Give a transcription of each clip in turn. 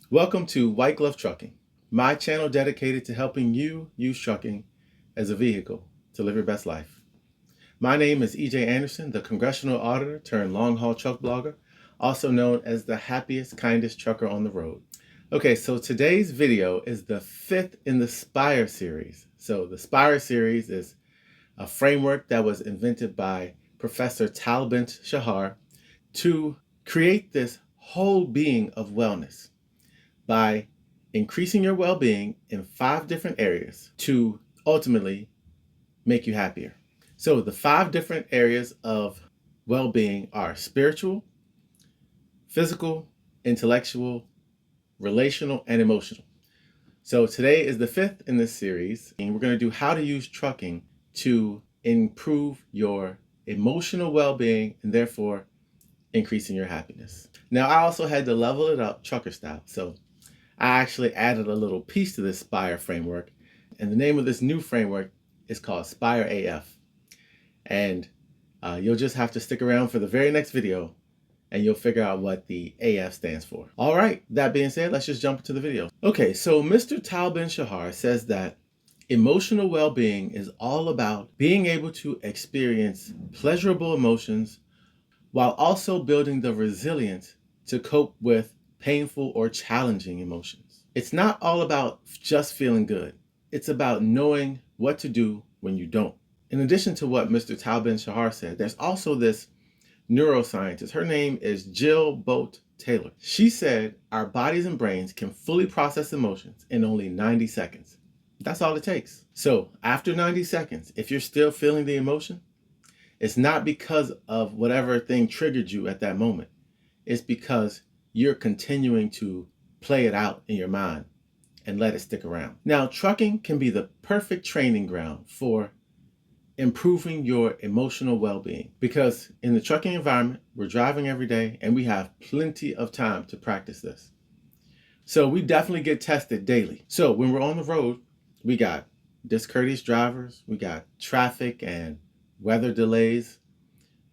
Welcome to White Glove Trucking, my channel dedicated to helping you use trucking as a vehicle to live your best life. My name is EJ Anderson, the congressional auditor turned long haul truck blogger, also known as the happiest, kindest trucker on the road. Okay, so today's video is the fifth in the Spire series. So the Spire series is a framework that was invented by Professor Tal Ben-Shahar to create this whole being of wellness by increasing your well-being in 5 different areas to ultimately make you happier. So the 5 different areas of well-being are spiritual, physical, intellectual, relational, and emotional. So today is the 5th in this series, and we're going to do how to use trucking to improve your emotional well-being and therefore increasing your happiness. Now, I also had to level it up trucker style. So I actually added a little piece to this Spire framework, and the name of this new framework is called Spire AF. And you'll just have to stick around for the very next video and you'll figure out what the AF stands for. All right, that being said, let's just jump into the video. Okay, so Mr. Tal Ben-Shahar says that emotional well-being is all about being able to experience pleasurable emotions while also building the resilience to cope with painful or challenging emotions. It's not all about just feeling good. It's about knowing what to do when you don't. In addition to what Mr. Tal Ben-Shahar said, there's also this neuroscientist. Her name is Jill Bolt Taylor. She said our bodies and brains can fully process emotions in only 90 seconds. That's all it takes. So after 90 seconds, if you're still feeling the emotion, it's not because of whatever thing triggered you at that moment. It's because you're continuing to play it out in your mind and let it stick around. Now, trucking can be the perfect training ground for improving your emotional well-being because in the trucking environment, we're driving every day and we have plenty of time to practice this. So we definitely get tested daily. So when we're on the road, we got discourteous drivers, we got traffic and weather delays,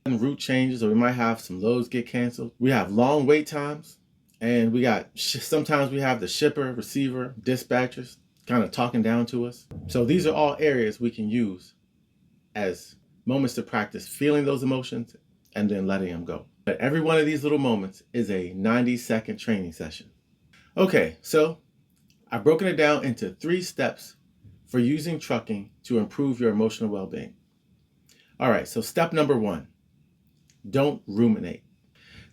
and route changes, or we might have some loads get canceled. We have long wait times, and we got sometimes we have the shipper, receiver, dispatchers kind of talking down to us. So these are all areas we can use as moments to practice feeling those emotions and then letting them go. But every one of these little moments is a 90-second training session. Okay, so I've broken it down into 3 steps for using trucking to improve your emotional well-being. All right, so step number 1. Don't ruminate.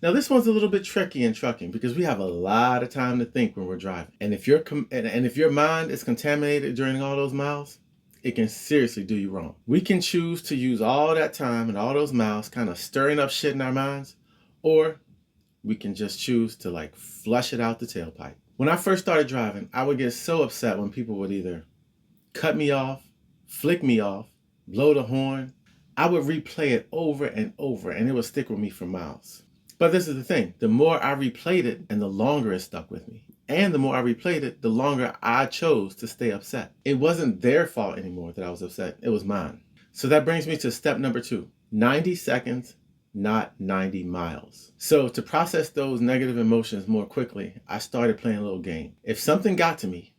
Now this one's a little bit tricky in trucking because we have a lot of time to think when we're driving. And if your mind is contaminated during all those miles, it can seriously do you wrong. We can choose to use all that time and all those miles kind of stirring up shit in our minds, or we can just choose to like flush it out the tailpipe. When I first started driving, I would get so upset when people would either cut me off, flick me off, blow the horn. I would replay it over and over and it would stick with me for miles. But this is the thing, the more I replayed it and the longer it stuck with me. And the more I replayed it, the longer I chose to stay upset. It wasn't their fault anymore that I was upset, it was mine. So that brings me to step number 2, 90 seconds, not 90 miles. So to process those negative emotions more quickly, I started playing a little game. If something got to me,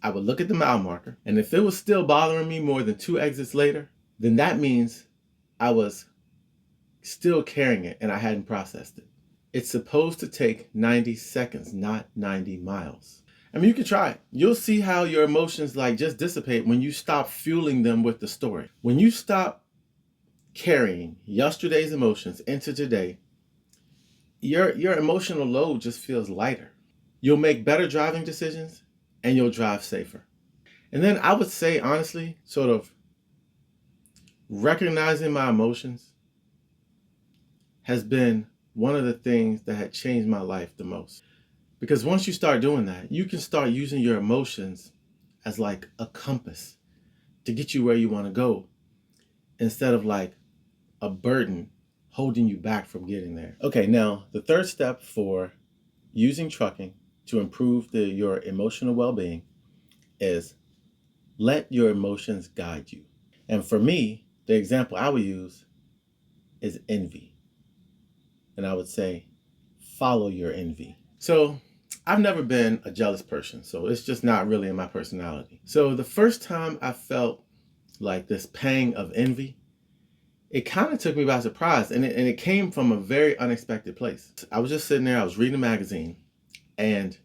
I would look at the mile marker, and if it was still bothering me more than 2 exits later, then that means I was still carrying it and I hadn't processed it. It's supposed to take 90 seconds, not 90 miles. I mean, you can try it. You'll see how your emotions like just dissipate when you stop fueling them with the story. When you stop carrying yesterday's emotions into today, your emotional load just feels lighter. You'll make better driving decisions and you'll drive safer. And then I would say, honestly, sort of recognizing my emotions has been one of the things that had changed my life the most. Because once you start doing that, you can start using your emotions as like a compass to get you where you want to go instead of like a burden holding you back from getting there. Okay, now the 3rd step for using trucking to improve your emotional well-being is let your emotions guide you. And for me, the example I would use is envy. And I would say, follow your envy. So I've never been a jealous person, so it's just not really in my personality. So the first time I felt like this pang of envy, it kind of took me by surprise, and it came from a very unexpected place. I was just sitting there, I was reading a magazine, and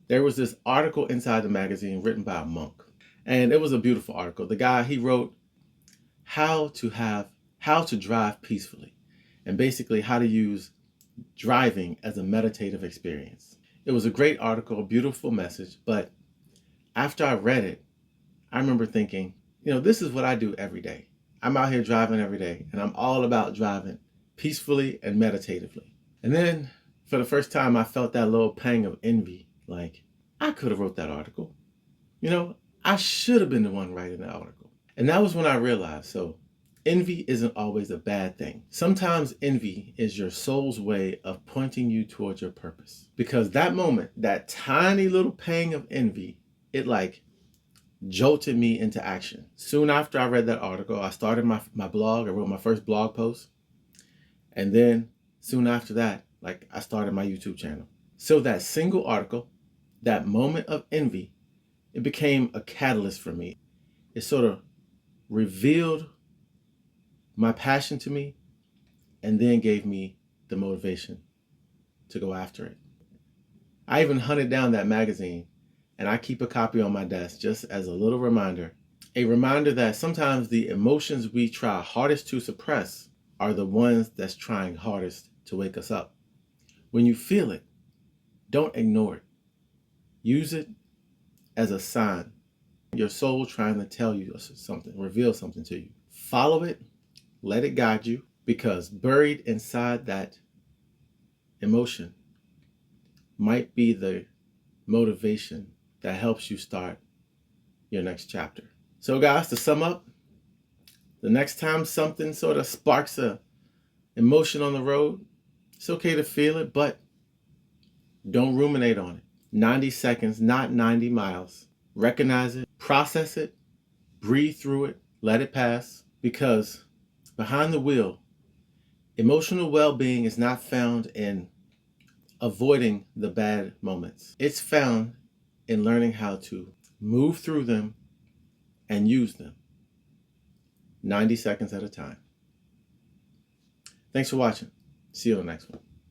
there was this article inside the magazine written by a monk. And it was a beautiful article. The guy, he wrote how to drive peacefully, and basically how to use driving as a meditative experience. It was a great article, a beautiful message, but after I read it, I remember thinking, this is what I do every day. I'm out here driving every day, and I'm all about driving peacefully and meditatively. And then for the first time, I felt that little pang of envy, like I could have wrote that article. I should have been the one writing the article. And that was when I realized, so envy isn't always a bad thing. Sometimes envy is your soul's way of pointing you towards your purpose. Because that moment, that tiny little pang of envy, it like jolted me into action. Soon after I read that article, I started my blog. I wrote my first blog post. And then soon after that, I started my YouTube channel. So that single article, that moment of envy, it became a catalyst for me. It sort of revealed my passion to me and then gave me the motivation to go after it. I even hunted down that magazine, and I keep a copy on my desk just as a little reminder. A reminder that sometimes the emotions we try hardest to suppress are the ones that's trying hardest to wake us up. When you feel it, don't ignore it. Use it as a sign. Your soul trying to tell you something, reveal something to you. Follow it, let it guide you, because buried inside that emotion might be the motivation that helps you start your next chapter. So guys, to sum up, the next time something sort of sparks a emotion on the road, it's okay to feel it, but don't ruminate on it. 90 seconds, not 90 miles. Recognize it, process it, breathe through it, let it pass, because behind the wheel, emotional well-being is not found in avoiding the bad moments. It's found in learning how to move through them and use them 90 seconds at a time. Thanks for watching. See you on the next one.